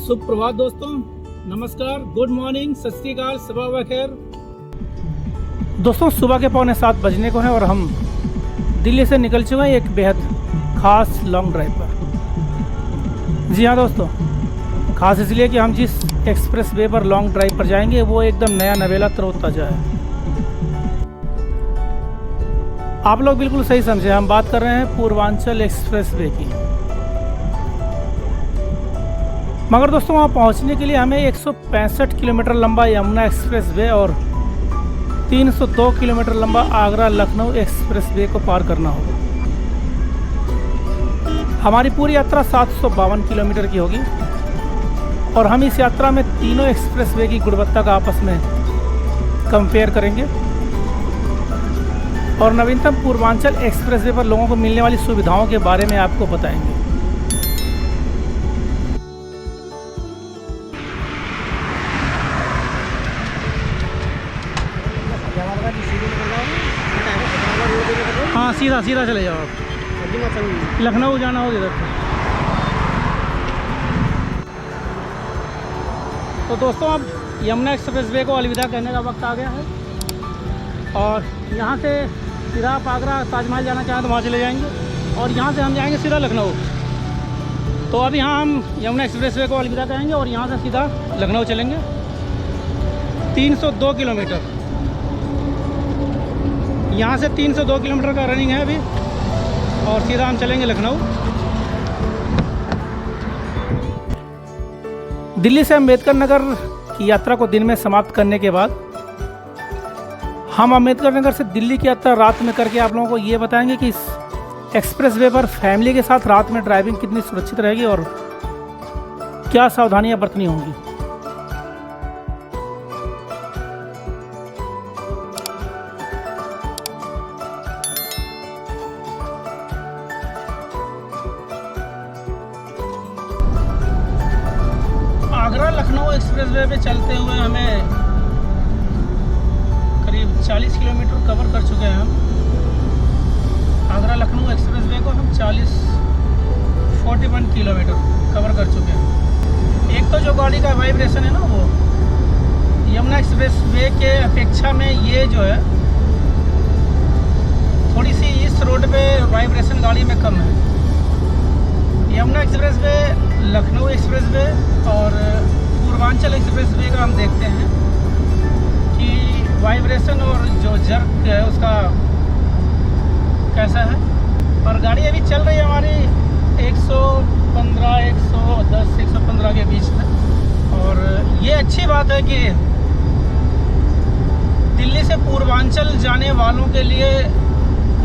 सुप्रभात दोस्तों, नमस्कार, गुड मॉर्निंग, सत श्री अकाल, सबा बखैर। दोस्तों सुबह के 6:45 बजने को हैं और हम दिल्ली से निकल चुके हैं एक बेहद ख़ास लॉन्ग ड्राइव पर। जी हाँ दोस्तों, ख़ास इसलिए कि हम जिस एक्सप्रेस वे पर लॉन्ग ड्राइव पर जाएंगे वो एकदम नया नवेला तरोताज़ा है। आप लोग बिल्कुल सही समझे, हम बात कर रहे हैं पूर्वांचल एक्सप्रेस वे की। मगर दोस्तों वहाँ पहुँचने के लिए हमें 165 किलोमीटर लंबा यमुना एक्सप्रेस वे और 302 किलोमीटर लंबा आगरा लखनऊ एक्सप्रेस वे को पार करना होगा। हमारी पूरी यात्रा 752 किलोमीटर की होगी और हम इस यात्रा में तीनों एक्सप्रेस वे की गुणवत्ता का आपस में कंपेयर करेंगे और नवीनतम पूर्वांचल एक्सप्रेस वे पर लोगों को मिलने वाली सुविधाओं के बारे में आपको बताएंगे। हाँ, सीधा सीधा चले जाओ आप, लखनऊ जाना हो इधर। तो दोस्तों अब यमुना एक्सप्रेस वे को अलविदा कहने का वक्त आ गया है और यहाँ से सीधा आप आगरा ताजमहल जाना चाहें तो वहाँ चले जाएंगे और यहाँ से हम जाएंगे सीधा लखनऊ। तो अब यहाँ हम यमुना एक्सप्रेस वे को अलविदा कहेंगे और यहाँ से सीधा लखनऊ चलेंगे। 302 किलोमीटर, यहाँ से 302 किलोमीटर का रनिंग है अभी और सीधा हम चलेंगे लखनऊ। दिल्ली से अम्बेडकर नगर की यात्रा को दिन में समाप्त करने के बाद हम अम्बेडकर नगर से दिल्ली की यात्रा रात में करके आप लोगों को ये बताएंगे कि इस एक्सप्रेस वे पर फैमिली के साथ रात में ड्राइविंग कितनी सुरक्षित रहेगी और क्या सावधानियां बरतनी होंगी। आगरा लखनऊ एक्सप्रेस वे पे चलते हुए हमें करीब 40 किलोमीटर कवर कर चुके हैं हम। आगरा लखनऊ एक्सप्रेस वे को हम 41 किलोमीटर कवर कर चुके हैं। एक तो जो गाड़ी का वाइब्रेशन है ना, वो यमुना एक्सप्रेस वे के अपेक्षा में ये जो है थोड़ी सी इस रोड पे वाइब्रेशन गाड़ी में कम है। Yamuna express way, Lucknow express way और पूर्वांचल एक्सप्रेस वे का हम देखते हैं कि वाइब्रेशन और जो जर्क है उसका कैसा है। और गाड़ी अभी चल रही है हमारी 115, 110, 115 के बीच में। और ये अच्छी बात है कि दिल्ली से पूर्वांचल जाने वालों के लिए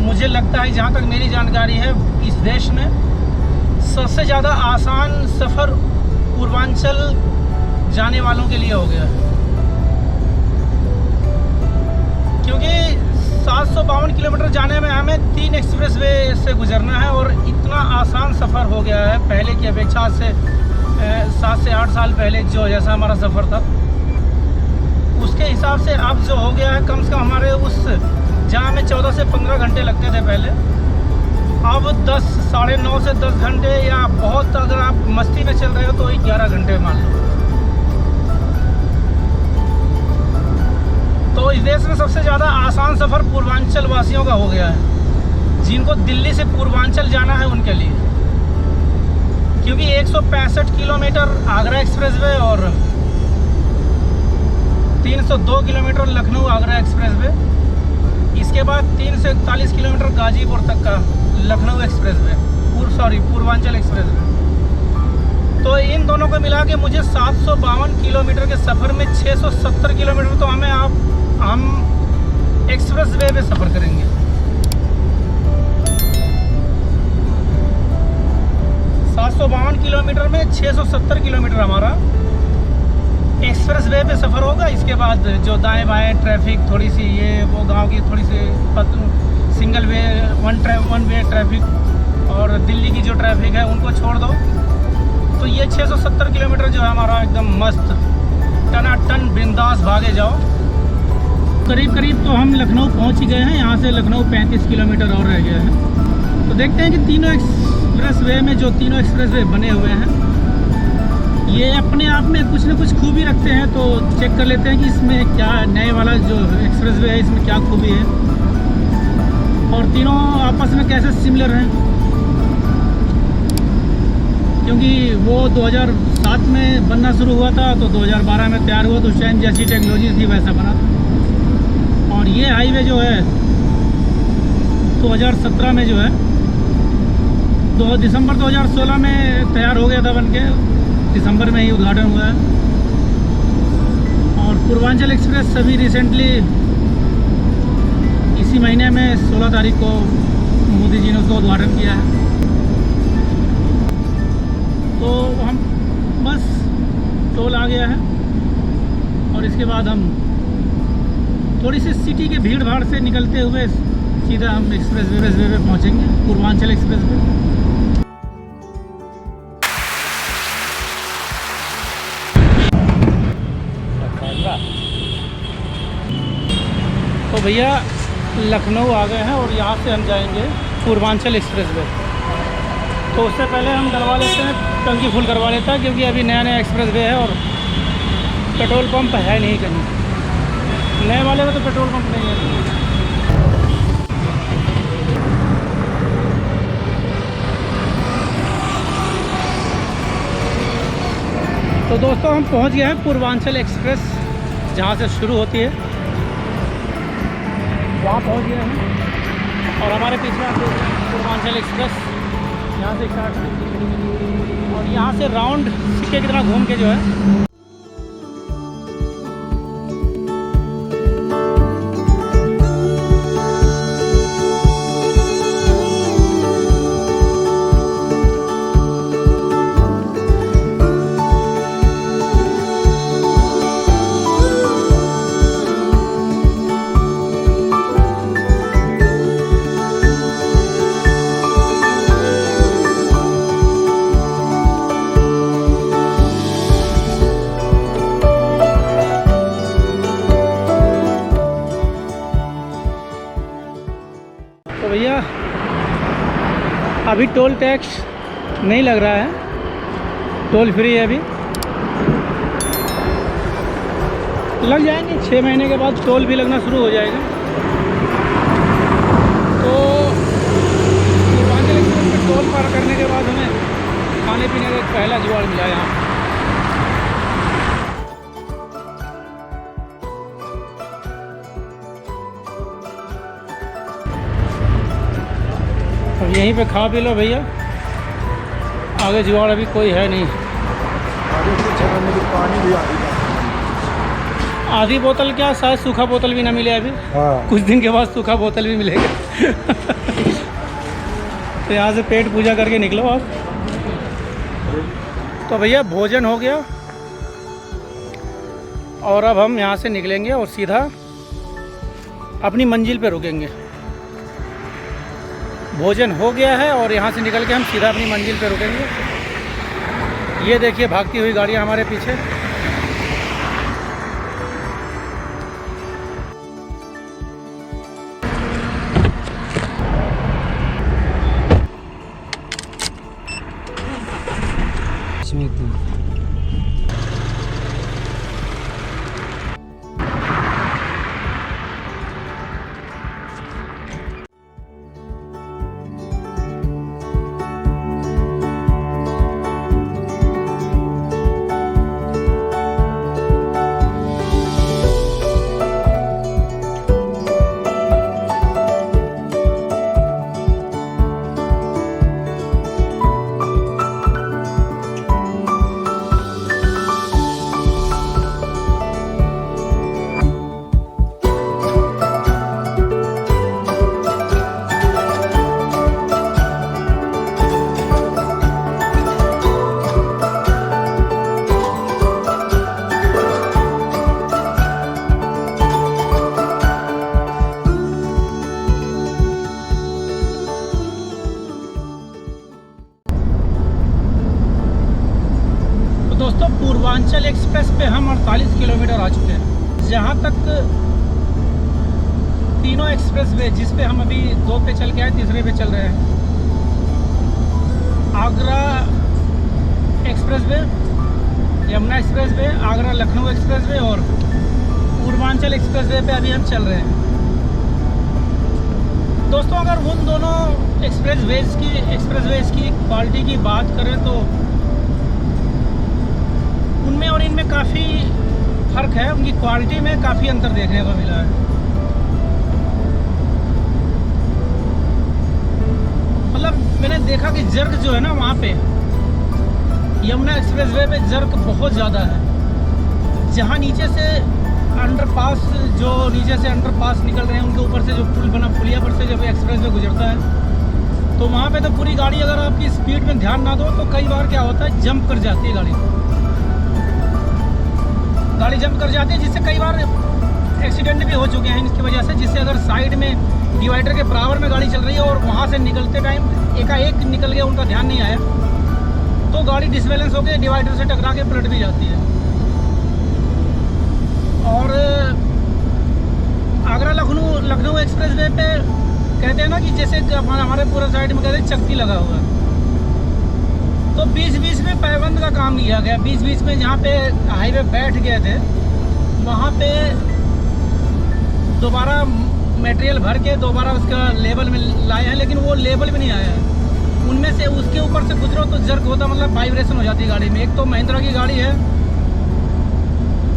मुझे लगता है, जहाँ तक मेरी जानकारी है, इस देश में सबसे ज़्यादा आसान सफ़र पूर्वांचल जाने वालों के लिए हो गया है, क्योंकि 752 किलोमीटर जाने में हमें 3 एक्सप्रेस वे से गुजरना है और इतना आसान सफ़र हो गया है पहले की अपेक्षा से। 7 से 8 साल पहले जो जैसा हमारा सफ़र था उसके हिसाब से अब जो हो गया है, कम से कम हमारे उस जहाँ हमें 14 से 15 घंटे लगते थे पहले, अब 10, साढ़े 9 से 10 घंटे, या बहुत अगर आप मस्ती में चल रहे हो तो 11 घंटे मान लो। तो इस देश में सबसे ज़्यादा आसान सफ़र पूर्वांचल वासियों का हो गया है, जिनको दिल्ली से पूर्वांचल जाना है उनके लिए, क्योंकि 165 किलोमीटर आगरा एक्सप्रेस वे और 302 kilometre Lucknow Agra express way, इसके बाद 341 किलोमीटर गाजीपुर तक का Lucknow express way, Purvanchal express way. तो इन दोनों को मिला के मुझे 752 किलोमीटर के सफ़र में 670 किलोमीटर तो हम एक्सप्रेस वे पे सफ़र करेंगे। किलोमीटर में 670 किलोमीटर हमारा एक्सप्रेस वे पे सफ़र होगा। इसके बाद जो दाएं बाएं ट्रैफिक, थोड़ी सी ये वो गांव की थोड़ी सी single way one way traffic और दिल्ली की जो ट्रैफिक है उनको छोड़ दो, तो ये 670 किलोमीटर जो है हमारा एकदम मस्त टनाटन बिंदास भागे जाओ। करीब करीब तो हम लखनऊ पहुंच ही गए हैं। यहाँ से लखनऊ 35 किलोमीटर और रह गया है। तो देखते हैं कि तीनों एक्सप्रेस वे में जो तीनों एक्सप्रेस वे बने हुए हैं ये अपने आप में कुछ न कुछ खूबी रखते हैं, तो चेक कर लेते हैं कि इसमें क्या नए वाला जो एक्सप्रेस वे है इसमें क्या खूबी है और तीनों आपस में कैसे सिमिलर हैं। क्योंकि वो 2007 में बनना शुरू हुआ था, तो 2012 में तैयार हुआ, तो उस टाइम जैसी टेक्नोलॉजी थी वैसा बना। और ये हाईवे जो है 2017 में जो है 2 दिसंबर 2016 में तैयार हो गया था बन के, दिसंबर में ही उद्घाटन हुआ है। और पूर्वांचल एक्सप्रेस अभी रिसेंटली इसी महीने में 16 तारीख को मोदी जी ने उसका उद्घाटन किया है। तो हम बस टोल आ गया है और इसके बाद हम थोड़ी सी सिटी के भीड़ भाड़ से निकलते हुए सीधा हम एक्सप्रेस वे पे पहुँचेंगे, पूर्वांचल एक्सप्रेस वे। तो भैया लखनऊ आ गए हैं और यहाँ से हम जाएंगे पूर्वांचल एक्सप्रेस वे। तो उससे पहले हम डलवा लेते हैं, टंकी फुल करवा लेता है, क्योंकि अभी नया नया एक्सप्रेस वे है और पेट्रोल पंप है नहीं कहीं। नए वाले में तो पेट्रोल पंप नहीं है। तो दोस्तों हम पहुंच गए हैं पूर्वांचल एक्सप्रेस, जहां से शुरू होती है वहाँ पहुंच गए हैं। और हमारे पीछे आप देख रहे हैं पूर्वांचल एक्सप्रेस यहाँ से स्टार्ट है और यहाँ से राउंड सिक्के की तरह घूम के जो है भैया अभी टोल टैक्स नहीं लग रहा है, टोल फ्री है। अभी लग जाएंगे 6 महीने के बाद टोल भी लगना शुरू हो जाएगा। तो पूर्वांचल एक्सप्रेस में टोल पार करने के बाद हमें खाने पीने का पहला जुगाड़ मिला यहाँ। अब यहीं पे खा पी लो भैया, आगे जुगाड़ अभी कोई है नहीं। आगे से चलाने की पानी भी आधी बोतल क्या, शायद सूखा बोतल भी ना मिले अभी। हाँ। कुछ दिन के बाद सूखा बोतल भी मिलेगा। तो यहाँ से पेट पूजा करके निकलो आप। तो भैया भोजन हो गया और अब हम यहाँ से निकलेंगे और सीधा अपनी मंजिल पे रुकेंगे। भोजन हो गया है और यहाँ से निकल के हम सीधा अपनी मंजिल पे रुकेंगे। ये देखिए भागती हुई गाड़ियाँ हमारे पीछे। दोस्तों पूर्वांचल एक्सप्रेस पे हम 48 किलोमीटर आ चुके हैं। जहाँ तक तीनों एक्सप्रेस वे, जिस पे हम अभी 2 पे चल के आए, तीसरे पे चल रहे हैं, Agra express way, Yamuna express way, Agra Lucknow express way और पूर्वांचल एक्सप्रेस वे पे अभी हम चल रहे हैं। दोस्तों अगर उन दोनों एक्सप्रेस वेज की क्वालिटी की बात करें तो उनमें और इनमें काफ़ी फ़र्क है, उनकी क्वालिटी में काफ़ी अंतर देखने को मिला है। मतलब मैंने देखा कि जर्क जो है ना वहाँ पे यमुना एक्सप्रेस वे पे जर्क बहुत ज़्यादा है। जहाँ नीचे से अंडरपास निकल रहे हैं उनके ऊपर से जो पुल बना, पुलिया पर से जब एक्सप्रेस वे गुजरता है तो वहाँ पे तो पूरी गाड़ी अगर आपकी स्पीड में ध्यान ना दो तो कई बार क्या होता है जंप कर जाती है गाड़ी जंप कर जाती है, जिससे कई बार एक्सीडेंट भी हो चुके हैं इसकी वजह से। जिससे अगर साइड में डिवाइडर के बराबर में गाड़ी चल रही है और वहाँ से निकलते टाइम एकाएक निकल गया, उनका ध्यान नहीं आया तो गाड़ी डिसबैलेंस होकर डिवाइडर से टकरा के पलट भी जाती है। और आगरा लखनऊ एक्सप्रेस वे पे कहते हैं ना कि जैसे हमारे पूरे साइड में कहते हैं चक्की लगा हुआ है, तो बीच में पैबंद का काम किया गया। बीच में जहाँ पे हाईवे बैठ गए थे वहाँ पे दोबारा मटेरियल भर के दोबारा उसका लेवल में लाए हैं, लेकिन वो लेवल भी नहीं आया है। उनमें से उसके ऊपर से गुजरो तो जर्क होता, मतलब वाइब्रेशन हो जाती है गाड़ी में। एक तो महिंद्रा की गाड़ी है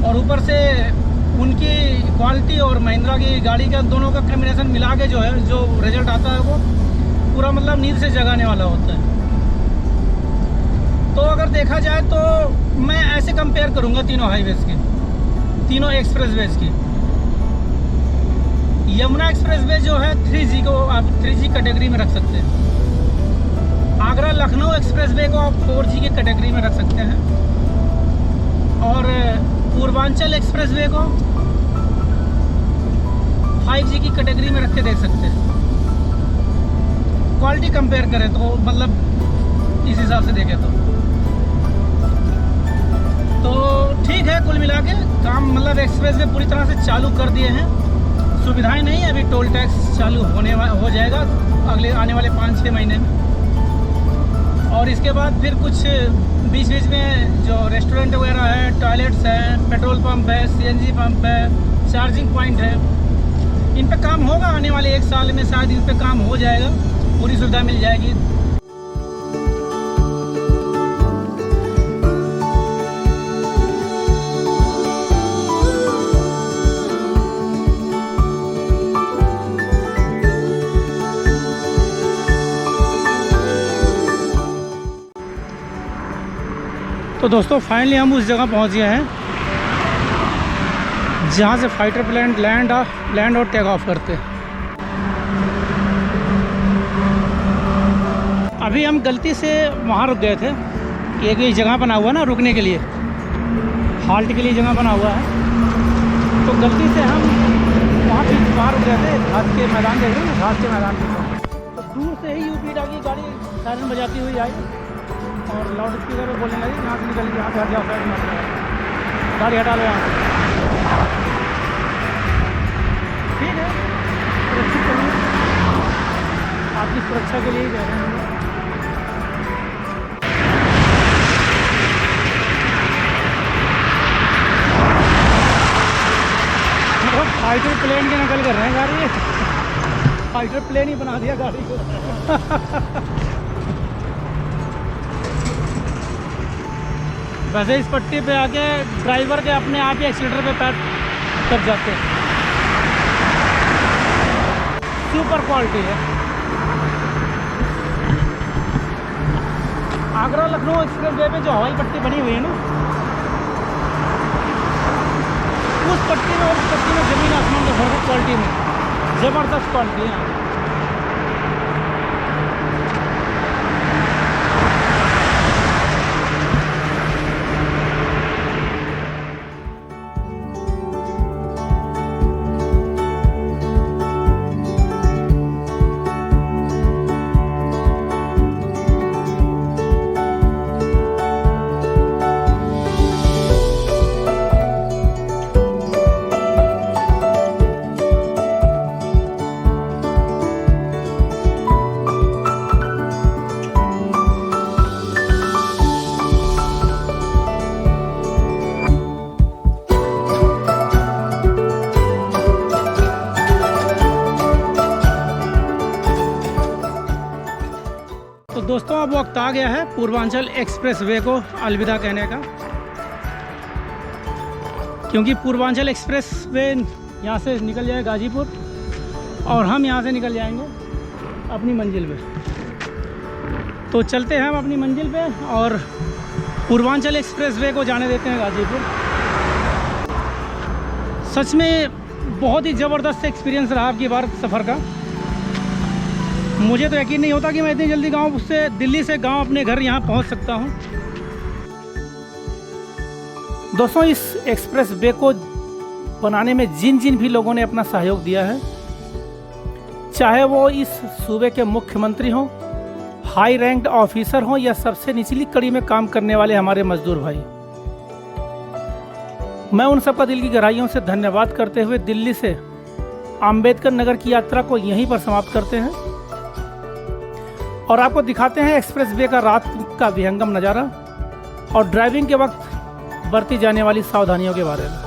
और ऊपर से उनकी क्वालिटी और महिंद्रा की गाड़ी का दोनों का कॉम्बिनेशन मिला के जो रिजल्ट आता है वो पूरा मतलब नींद से जगाने वाला होता है। तो अगर देखा जाए तो मैं ऐसे कंपेयर करूंगा तीनों हाईवेज की, तीनों एक्सप्रेसवेज की। यमुना एक्सप्रेसवे जो है 3G को आप 3G कैटेगरी में रख सकते हैं। आगरा लखनऊ एक्सप्रेसवे को आप 4G की कैटेगरी में रख सकते हैं और पूर्वांचल एक्सप्रेसवे को 5G की कैटेगरी में रख के देख सकते हैं। क्वालिटी कंपेयर करें तो मतलब इस हिसाब से देखें तो ठीक है। कुल मिला के काम मतलब एक्सप्रेस वे पूरी तरह से चालू कर दिए हैं। सुविधाएं नहीं है, अभी टोल टैक्स चालू हो जाएगा अगले आने वाले 5-6 महीने में। और इसके बाद फिर कुछ बीच में जो रेस्टोरेंट वगैरह है, टॉयलेट्स हैं, पेट्रोल पंप है, CNG पंप है, चार्जिंग पॉइंट है, इन पे काम होगा आने वाले 1 साल में। शायद इन पे काम हो जाएगा, पूरी सुविधा मिल जाएगी। तो दोस्तों फाइनली हम उस जगह पहुंच गए हैं जहां से फाइटर प्लेन लैंड और टेक ऑफ करते हैं। अभी हम गलती से वहां रुक गए थे। एक ये जगह बना हुआ ना रुकने के लिए, हाल्ट के लिए जगह बना हुआ है, तो गलती से हम वहाँ रुक गए थे। घास के मैदान देख रहे हैं ना, घास के मैदान के तो दूर से ही यूपीडा की गाड़ी साइरन बजाती हुई आई और लाउड स्पीकर में बोलने लगी यहाँ से निकल के, यहाँ से हट जाओ, साइड में गाड़ी हटा लो यहाँ से। ठीक है, सुरक्षित करिए, आपकी सुरक्षा के लिए ही कह रहे हैं। मतलब फाइटर प्लेन की नकल कर रहे हैं गाड़ी, फाइटर प्लेन ही बना दिया गाड़ी को। वैसे इस पट्टी पे आके ड्राइवर के अपने आप ही एक्सीलेटर पे पैर कट जाते हैं। सुपर क्वालिटी है। आगरा लखनऊ एक्सप्रेस वे पे जो हवाई पट्टी बनी हुई है ना, उस पट्टी में और उस पट्टी में जमीन आसमान का फर्क, क्वालिटी में ज़बरदस्त क्वालिटी है। वक्त आ गया है पूर्वांचल एक्सप्रेस वे को अलविदा कहने का, क्योंकि पूर्वांचल एक्सप्रेस वे यहाँ से निकल जाए गाजीपुर और हम यहाँ से निकल जाएंगे अपनी मंजिल पे। तो चलते हैं हम अपनी मंजिल पे और पूर्वांचल एक्सप्रेस वे को जाने देते हैं गाजीपुर। सच में बहुत ही ज़बरदस्त एक्सपीरियंस रहा आपकी बार सफ़र का। मुझे तो यकीन नहीं होता कि मैं इतनी जल्दी गाँव से दिल्ली से गाँव अपने घर यहाँ पहुँच सकता हूँ। दोस्तों, इस एक्सप्रेस वे को बनाने में जिन जिन भी लोगों ने अपना सहयोग दिया है, चाहे वो इस सूबे के मुख्यमंत्री हों, हाई रैंक्ड ऑफिसर हों या सबसे निचली कड़ी में काम करने वाले हमारे मजदूर भाई, मैं उन सबका दिल की गहराइयों से धन्यवाद करते हुए दिल्ली से अंबेडकर नगर की यात्रा को यहीं पर समाप्त करते हैं और आपको दिखाते हैं एक्सप्रेस वे का रात का विहंगम नज़ारा और ड्राइविंग के वक्त बरती जाने वाली सावधानियों के बारे में।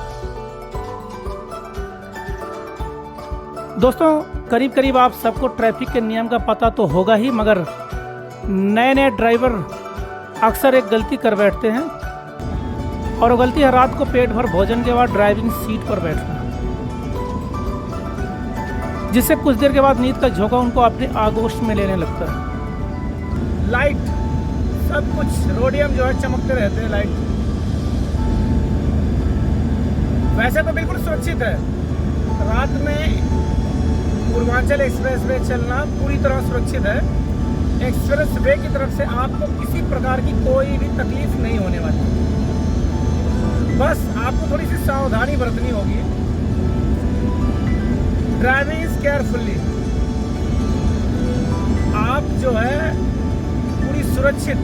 दोस्तों, करीब करीब आप सबको ट्रैफिक के नियम का पता तो होगा ही, मगर नए नए ड्राइवर अक्सर एक गलती कर बैठते हैं और वो गलती है रात को पेट भर भोजन के बाद ड्राइविंग सीट पर बैठना, जिससे कुछ देर के बाद नींद का झोंका उनको अपने आगोश में लेने लगता है। लाइट सब कुछ रोडियम जो है चमकते रहते हैं लाइट। वैसे तो बिल्कुल सुरक्षित है, रात में पूर्वांचल एक्सप्रेस वे चलना पूरी तरह सुरक्षित है। एक्सप्रेस वे की तरफ से आपको किसी प्रकार की कोई भी तकलीफ नहीं होने वाली, बस आपको थोड़ी सी सावधानी बरतनी होगी। ड्राइविंग इज केयरफुली, आप जो है पूरी सुरक्षित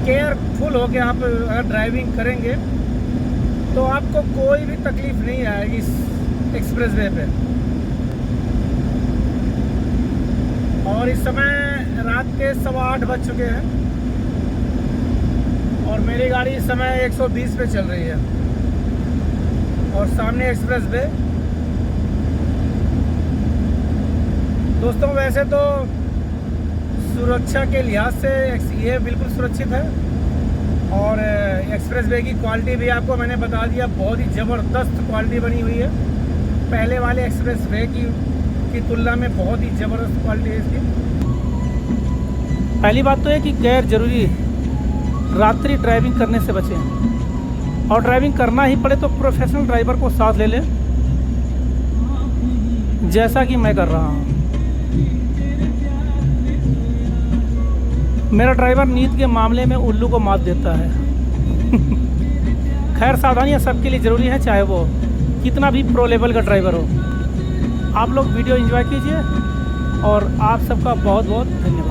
केयरफुल होकर आप अगर ड्राइविंग करेंगे तो आपको कोई भी तकलीफ नहीं आएगी इस एक्सप्रेस वे पे। और इस समय रात के 8:15 बज चुके हैं और मेरी गाड़ी इस समय 120 पे चल रही है और सामने एक्सप्रेस वे। दोस्तों, वैसे तो सुरक्षा के लिहाज से ये बिल्कुल सुरक्षित है और एक्सप्रेस वे की क्वालिटी भी आपको मैंने बता दिया, बहुत ही ज़बरदस्त क्वालिटी बनी हुई है। पहले वाले एक्सप्रेस वे की तुलना में बहुत ही ज़बरदस्त क्वालिटी है इसकी। पहली बात तो है कि गैर ज़रूरी रात्रि ड्राइविंग करने से बचें और ड्राइविंग करना ही पड़े तो प्रोफेशनल ड्राइवर को साथ ले लें, जैसा कि मैं कर रहा हूँ। मेरा ड्राइवर नींद के मामले में उल्लू को मात देता है। खैर, सावधानियाँ सबके लिए ज़रूरी है, चाहे वो कितना भी प्रो लेवल का ड्राइवर हो। आप लोग वीडियो एंजॉय कीजिए और आप सबका बहुत बहुत धन्यवाद।